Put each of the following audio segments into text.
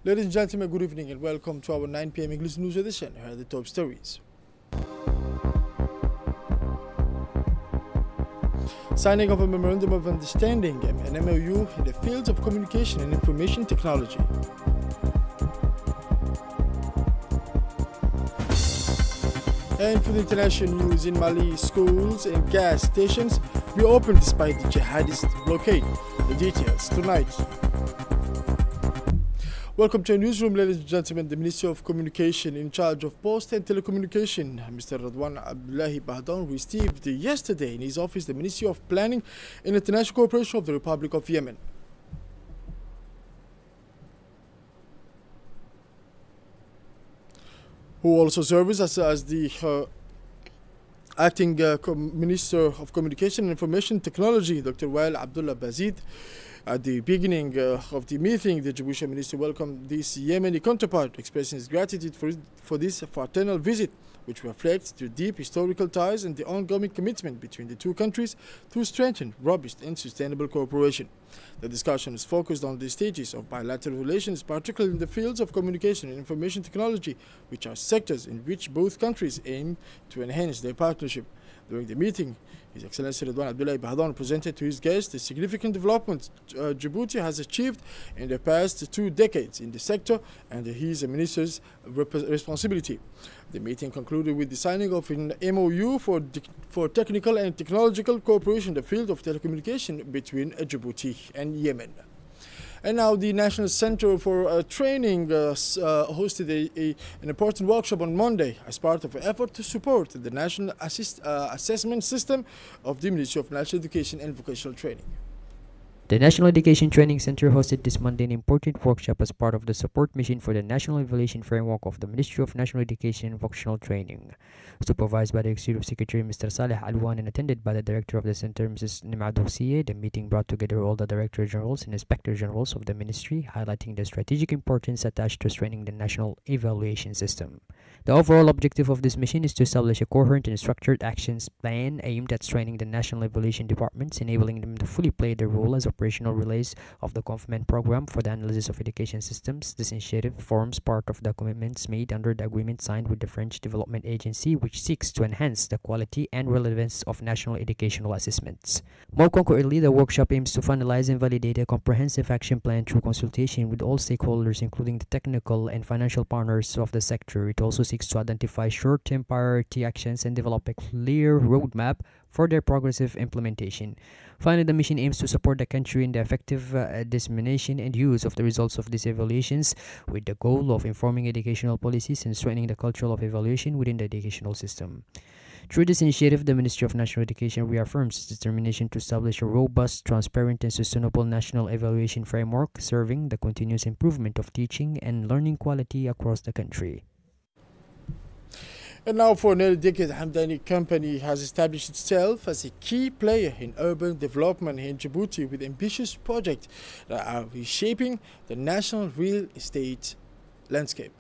Ladies and gentlemen, good evening and welcome to our 9 p.m. English News Edition. Here are the top stories. Signing of a Memorandum of Understanding, an MOU in the fields of communication and information technology. And for the international news, in Mali, schools and gas stations reopened despite the jihadist blockade. The details tonight. Welcome to our newsroom, ladies and gentlemen. The Ministry of Communication in charge of Post and Telecommunication, Mr. Radwan Abdullahi Bahdoun, received yesterday in his office the Ministry of Planning and International Cooperation of the Republic of Yemen. Who also serves as the acting Minister of Communication and Information Technology, Dr. Wael Abdullah Bazid. At the beginning of the meeting, the Djibouti minister welcomed this Yemeni counterpart, expressing his gratitude for this fraternal visit, which reflects the deep historical ties and the ongoing commitment between the two countries to strengthen robust and sustainable cooperation. The discussion is focused on the stages of bilateral relations, particularly in the fields of communication and information technology, which are sectors in which both countries aim to enhance their partnership. During the meeting, His Excellency Radwan Abdullahi Bahdoun presented to his guests the significant developments Djibouti has achieved in the past 2 decades in the sector and his minister's responsibility. The meeting concluded with the signing of an MOU for technical and technological cooperation in the field of telecommunication between Djibouti and Yemen. And now the National Center for Training hosted an important workshop on Monday as part of an effort to support the national assessment system of the Ministry of National Education and Vocational Training. The National Education Training Center hosted this Monday an important workshop as part of the support mission for the National Evaluation Framework of the Ministry of National Education and Vocational Training. Supervised by the Executive Secretary Mr. Saleh Alwan and attended by the Director of the Center Mrs. Nimad Housiye, the meeting brought together all the Director Generals and Inspector Generals of the Ministry, highlighting the strategic importance attached to strengthening the national evaluation system. The overall objective of this mission is to establish a coherent and structured actions plan aimed at strengthening the national evaluation departments, enabling them to fully play their role as operational relays of the government program for the analysis of education systems. This initiative forms part of the commitments made under the agreement signed with the French Development Agency, which seeks to enhance the quality and relevance of national educational assessments. More concretely, the workshop aims to finalize and validate a comprehensive action plan through consultation with all stakeholders, including the technical and financial partners of the sector. It also seeks to identify short-term priority actions and develop a clear roadmap for their progressive implementation. Finally, the mission aims to support the country in the effective dissemination and use of the results of these evaluations, with the goal of informing educational policies and strengthening the culture of evaluation within the educational system. Through this initiative, the Ministry of National Education reaffirms its determination to establish a robust, transparent, and sustainable national evaluation framework, serving the continuous improvement of teaching and learning quality across the country. And now, for nearly a decade, Hamdani Company has established itself as a key player in urban development in Djibouti with ambitious projects that are reshaping the national real estate landscape.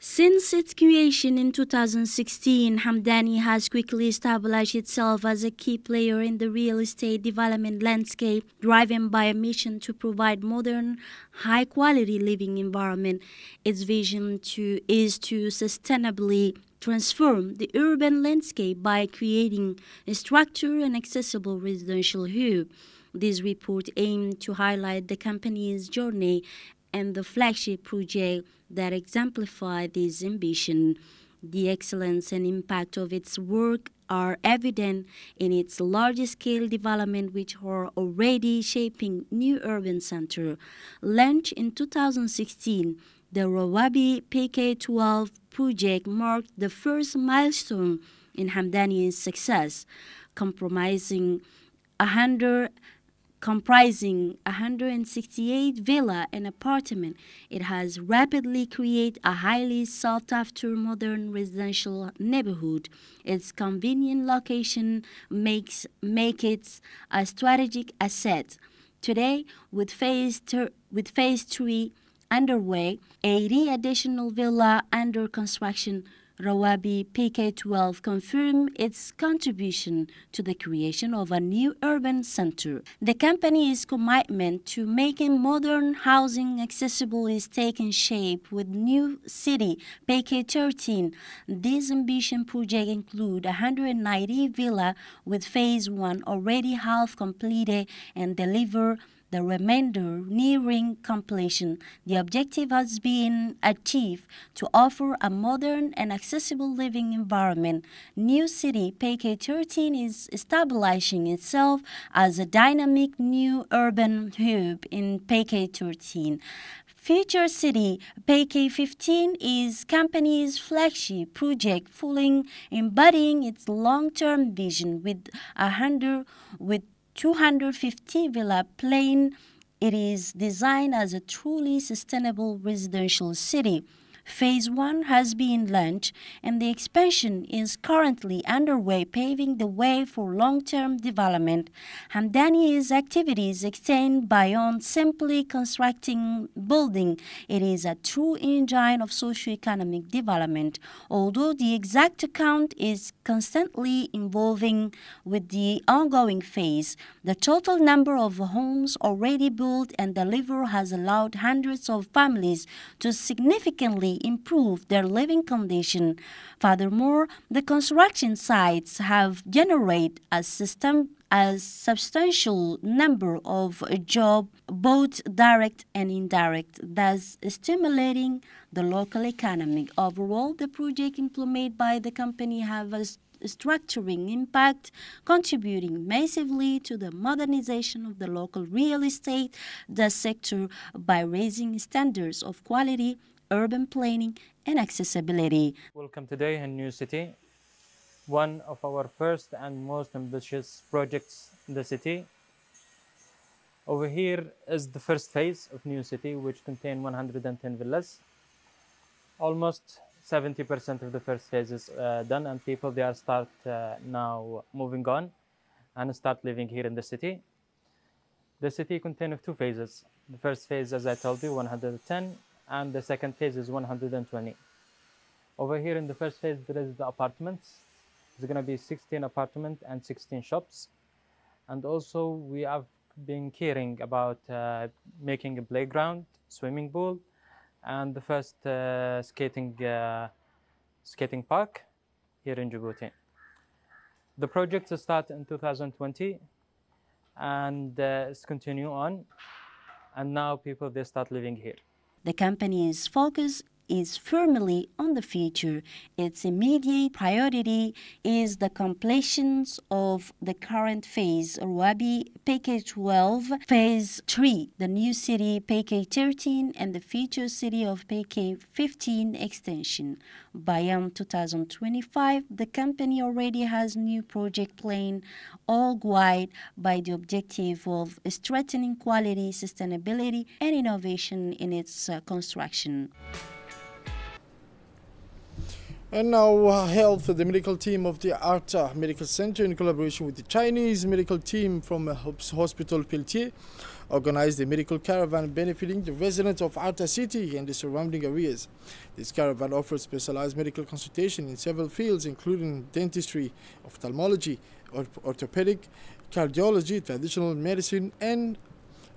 Since its creation in 2016, Hamdani has quickly established itself as a key player in the real estate development landscape, driven by a mission to provide modern, high-quality living environment. Its vision is to sustainably transform the urban landscape by creating a structured and accessible residential hub. This report aimed to highlight the company's journey and the flagship project that exemplify this ambition. The excellence and impact of its work are evident in its large-scale development, which are already shaping new urban centers. Launched in 2016, the Rawabi PK12 project marked the first milestone in Hamdani's success, comprising 168 villa and apartment. It has rapidly created a highly sought-after modern residential neighborhood. Its convenient location make it a strategic asset. Today, with phase 3 underway, 80 additional villa under construction Rawabi PK12 confirmed its contribution to the creation of a new urban center. The company's commitment to making modern housing accessible is taking shape with New City PK13. This ambition project includes 190 villas with phase 1 already half completed and delivered, the remainder nearing completion. The objective has been achieved to offer a modern and accessible living environment. New City PK13 is establishing itself as a dynamic new urban hub in PK13. Future City PK15 is company's flagship project, fully embodying its long-term vision with 250 villa plane. It is designed as a truly sustainable residential city. Phase 1 has been launched and the expansion is currently underway, paving the way for long-term development. Hamdani's activities extend beyond simply constructing building. It is a true engine of socio-economic development. Although the exact account is constantly evolving with the ongoing phase, the total number of homes already built and delivered has allowed hundreds of families to significantly improve their living condition. Furthermore, the construction sites have generated a substantial number of jobs, both direct and indirect, thus stimulating the local economy. Overall, the project implemented by the company have a structuring impact, contributing massively to the modernization of the local real estate sector by raising standards of quality, urban planning, and accessibility. Welcome today in New City, one of our first and most ambitious projects in the city. Over here is the first phase of New City, which contains 110 villas. Almost 70% of the first phase is done, and people they are now moving on and start living here in the city. The city contains 2 phases. The first phase, as I told you, 110, and the second phase is 120. Over here in the first phase, there is the apartments. There's going to be 16 apartments and 16 shops. And also we have been caring about making a playground, swimming pool, and the first skating park here in Djibouti. The project started in 2020 and it's continue on, and now people they start living here. The company's focus is firmly on the future. Its immediate priority is the completion of the current phase, Rawabi PK12, Phase 3, the New City PK13, and the future city of PK15 extension. By 2025, the company already has new project plan, all guided by the objective of strengthening quality, sustainability, and innovation in its construction. And now Health, the medical team of the Arta Medical Center, in collaboration with the Chinese medical team from Hospital Peltier, organized a medical caravan benefiting the residents of Arta City and the surrounding areas. This caravan offers specialized medical consultation in several fields, including dentistry, ophthalmology, orthopedic, cardiology, traditional medicine, and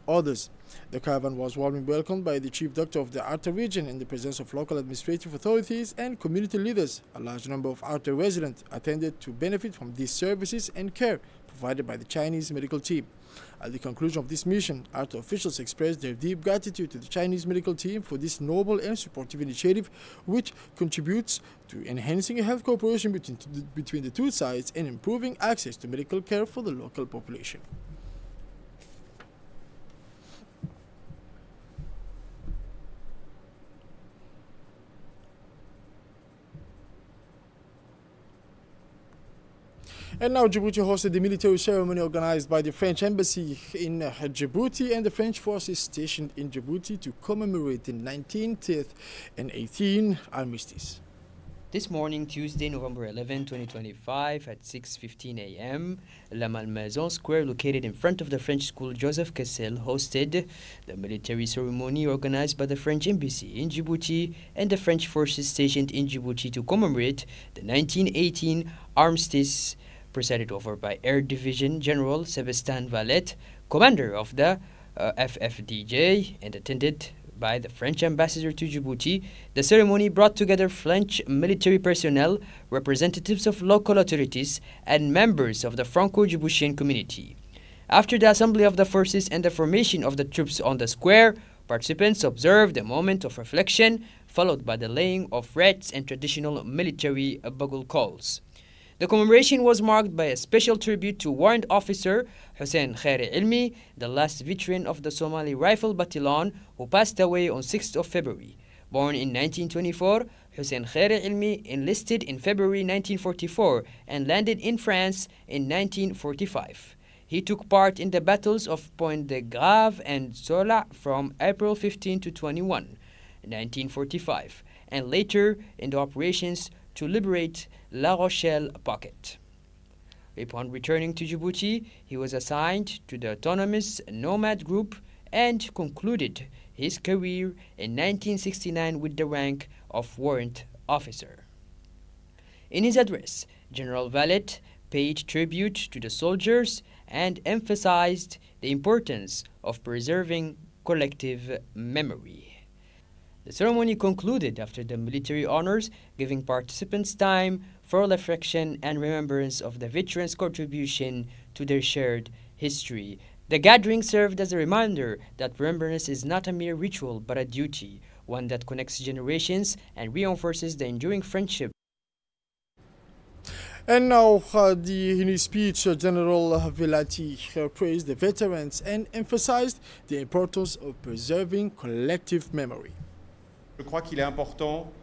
others. The caravan was warmly welcomed by the chief doctor of the Arta region in the presence of local administrative authorities and community leaders. A large number of Arta residents attended to benefit from these services and care provided by the Chinese medical team. At the conclusion of this mission, Arta officials expressed their deep gratitude to the Chinese medical team for this noble and supportive initiative, which contributes to enhancing health cooperation between the two sides and improving access to medical care for the local population. And now Djibouti hosted the military ceremony organized by the French embassy in Djibouti and the French forces stationed in Djibouti to commemorate the 19th and 18th armistice. This morning, Tuesday, November 11, 2025, at 6:15 a.m., La Malmaison Square, located in front of the French school Joseph Kessel, hosted the military ceremony organized by the French Embassy in Djibouti and the French forces stationed in Djibouti to commemorate the 1918 armistice, presided over by Air Division General Sebastien Valette, commander of the FFDJ, and attended by the French ambassador to Djibouti. The ceremony brought together French military personnel, representatives of local authorities, and members of the Franco-Djiboutian community. After the assembly of the forces and the formation of the troops on the square, participants observed a moment of reflection, followed by the laying of wreaths and traditional military bugle calls. The commemoration was marked by a special tribute to Warrant Officer Hussein Khairi Ilmi, the last veteran of the Somali Rifle Battalion, who passed away on 6th of February. Born in 1924, Hussein Khairi Ilmi enlisted in February 1944 and landed in France in 1945. He took part in the battles of Pointe de Grave and Sola from April 15 to 21, 1945, and later in the operations to liberate La Rochelle pocket. Upon returning to Djibouti, he was assigned to the autonomous Nomad Group and concluded his career in 1969 with the rank of Warrant Officer. In his address, General Valette paid tribute to the soldiers and emphasized the importance of preserving collective memory. The ceremony concluded after the military honors, giving participants time for reflection and remembrance of the veterans' contribution to their shared history. The gathering served as a reminder that remembrance is not a mere ritual but a duty, one that connects generations and reinforces the enduring friendship. And now, in his speech, General Velati praised the veterans and emphasized the importance of preserving collective memory.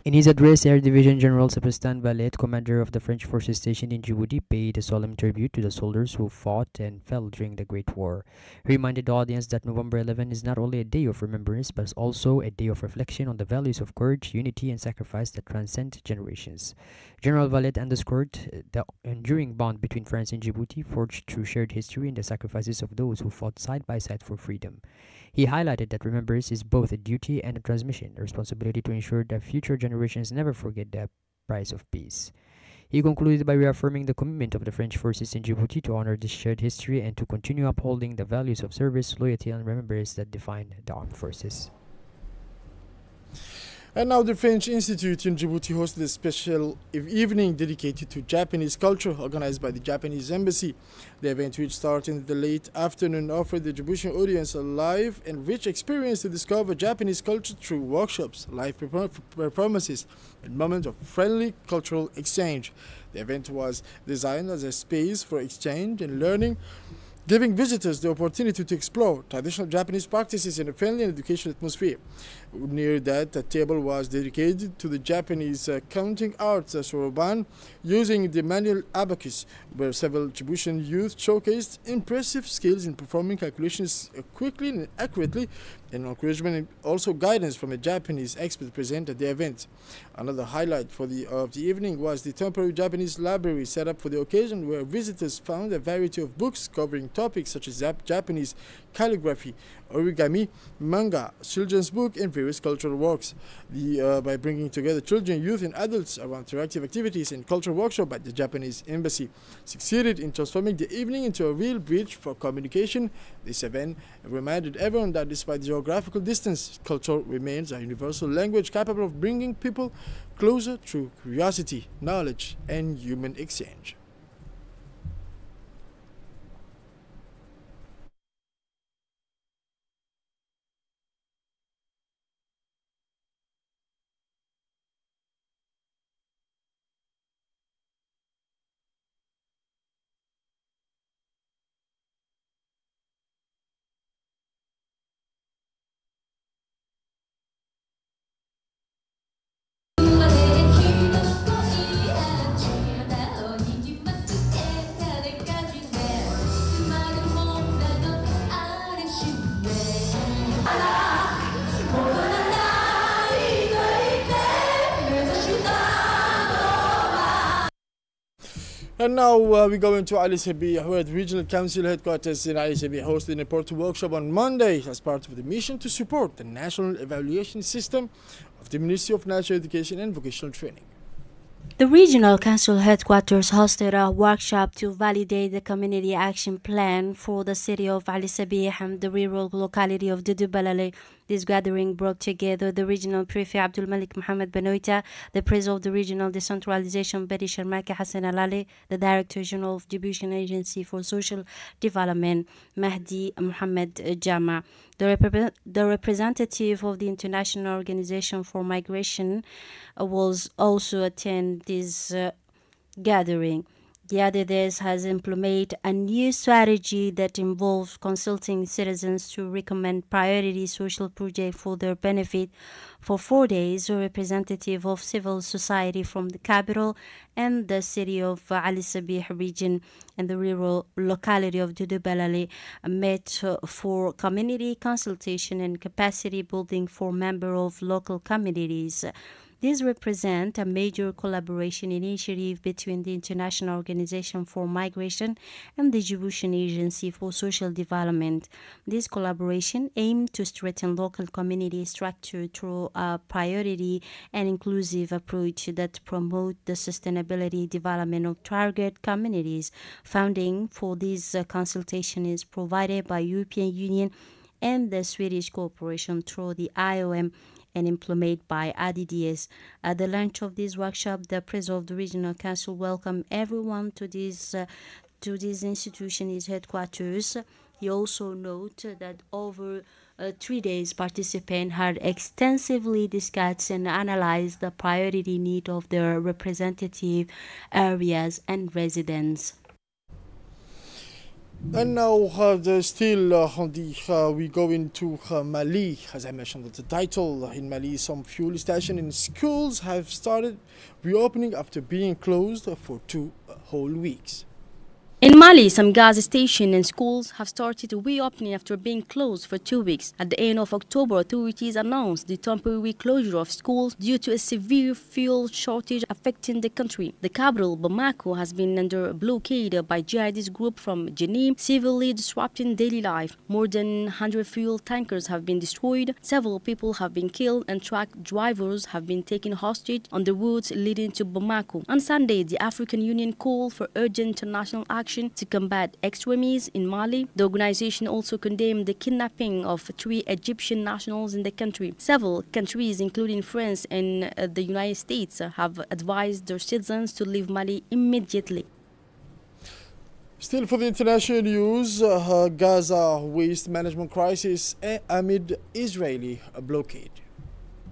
In his address, Air Division General Sebastien Valette, commander of the French forces stationed in Djibouti, paid a solemn tribute to the soldiers who fought and fell during the Great War. He reminded the audience that November 11 is not only a day of remembrance, but also a day of reflection on the values of courage, unity, and sacrifice that transcend generations. General Valette underscored the enduring bond between France and Djibouti, forged through shared history and the sacrifices of those who fought side by side for freedom. He highlighted that remembrance is both a duty and a transmission, a responsibility to ensure that future generations never forget the price of peace. He concluded by reaffirming the commitment of the French forces in Djibouti to honor this shared history and to continue upholding the values of service, loyalty, and remembrance that define the armed forces. And now the French Institute in Djibouti hosted a special evening dedicated to Japanese culture organized by the Japanese Embassy. The event, which started in the late afternoon, offered the Djiboutian audience a live and rich experience to discover Japanese culture through workshops, live performances, and moments of friendly cultural exchange. The event was designed as a space for exchange and learning, giving visitors the opportunity to explore traditional Japanese practices in a friendly and educational atmosphere. Near that, a table was dedicated to the Japanese counting arts soroban, using the manual abacus, where several Djiboutian youth showcased impressive skills in performing calculations quickly and accurately, and encouragement and also guidance from a Japanese expert present at the event. Another highlight of the evening was the temporary Japanese library set up for the occasion, where visitors found a variety of books covering topics such as Japanese calligraphy, origami, manga, children's book, and various cultural works. By bringing together children, youth, and adults around interactive activities and cultural workshop at the Japanese Embassy, succeeded in transforming the evening into a real bridge for communication. This event reminded everyone that despite geographical distance, culture remains a universal language capable of bringing people closer through curiosity, knowledge, and human exchange. And now we go into Ali Sabih, where the Regional Council headquarters in Ali Sabih hosted an important workshop on Monday as part of the mission to support the national evaluation system of the Ministry of National Education and Vocational Training. The Regional Council headquarters hosted a workshop to validate the community action plan for the city of Ali Sabih and the rural locality of Dudu Balale. This gathering brought together the Regional Prefect Abdul Malik Mohammed Benoita, the President of the Regional Decentralization Bedi Sharmaki Hassan Alali, the Director General of Djibouti Agency for Social Development Mahdi Mohammed Jama. The representative of the International Organization for Migration was also attend this gathering. The ADDS has implemented a new strategy that involves consulting citizens to recommend priority social projects for their benefit. For 4 days, a representative of civil society from the capital and the city of Ali Sabih region and the rural locality of Dudu Balale met for community consultation and capacity building for members of local communities. These represent a major collaboration initiative between the International Organization for Migration and the Djibouti Agency for Social Development. This collaboration aims to strengthen local community structure through a priority and inclusive approach that promote the sustainability development of target communities. Funding for this consultation is provided by European Union and the Swedish Cooperation through the IOM and implemented by ADDS. At the launch of this workshop, the President of the Regional Council welcomed everyone to this institution, its headquarters. He also noted that over 3 days, participants had extensively discussed and analyzed the priority need of their representative areas and residents. And now we go into Mali. As I mentioned at the title, in Mali some fuel stations and schools have started reopening after being closed for 2 whole weeks. In Mali, some gas stations and schools have started reopening after being closed for 2 weeks. At the end of October, authorities announced the temporary closure of schools due to a severe fuel shortage affecting the country. The capital, Bamako, has been under blockade by jihadist group from Jenin, severely disrupting daily life. More than 100 fuel tankers have been destroyed, several people have been killed, and truck drivers have been taken hostage on the routes leading to Bamako. On Sunday, the African Union called for urgent international action to combat extremism in Mali. The organization also condemned the kidnapping of 3 Egyptian nationals in the country. Several countries, including France and the United States, have advised their citizens to leave Mali immediately. Still for the international news, Gaza waste management crisis amid Israeli blockade.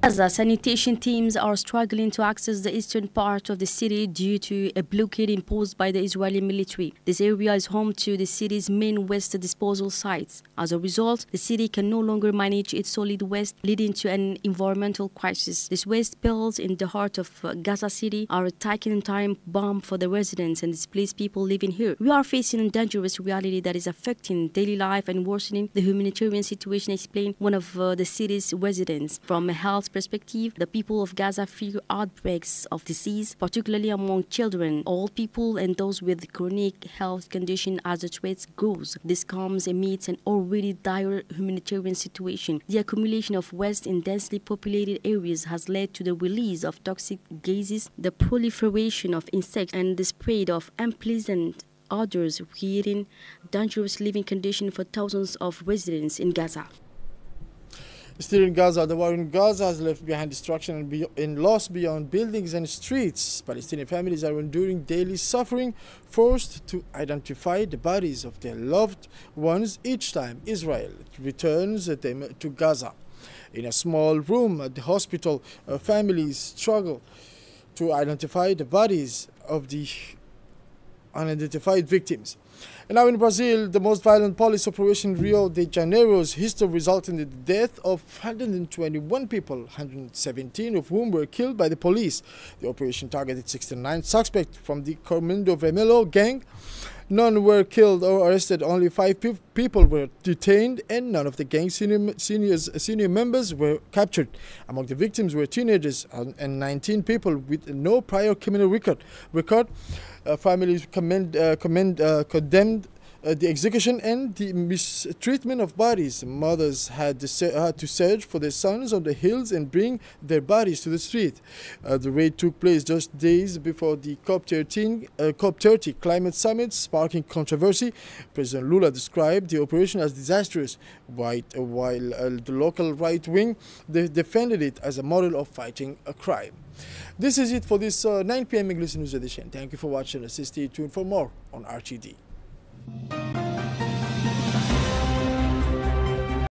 Gaza sanitation teams are struggling to access the eastern part of the city due to a blockade imposed by the Israeli military. This area is home to the city's main waste disposal sites. As a result, the city can no longer manage its solid waste, leading to an environmental crisis. These waste spills in the heart of Gaza City are a ticking time bomb for the residents and displaced people living here. We are facing a dangerous reality that is affecting daily life and worsening the humanitarian situation, explained one of the city's residents. From a health perspective, the people of Gaza fear outbreaks of disease, particularly among children, old people, and those with chronic health conditions as the threat grows. This comes amidst an already dire humanitarian situation. The accumulation of waste in densely populated areas has led to the release of toxic gases, the proliferation of insects, and the spread of unpleasant odors, creating dangerous living conditions for thousands of residents in Gaza. Still in Gaza, the war in Gaza has left behind destruction and loss beyond buildings and streets. Palestinian families are enduring daily suffering, forced to identify the bodies of their loved ones each time Israel returns them to Gaza. In a small room at the hospital, families struggle to identify the bodies of the unidentified victims. And now in Brazil, the most violent police operation in Rio de Janeiro's history resulted in the death of 121 people, 117 of whom were killed by the police. The operation targeted 69 suspects from the Comando Vermelho gang None were killed or arrested. Only 5 people were detained, and none of the gang senior members were captured. Among the victims were teenagers and 19 people with no prior criminal record. Families condemned the execution and the mistreatment of bodies. Mothers had to search for their sons on the hills and bring their bodies to the street. The raid took place just days before the COP30 climate summit, sparking controversy. President Lula described the operation as disastrous, while the local right wing defended it as a model of fighting a crime. This is it for this 9 p.m. English News edition. Thank you for watching us. Stay tuned for more on RTD.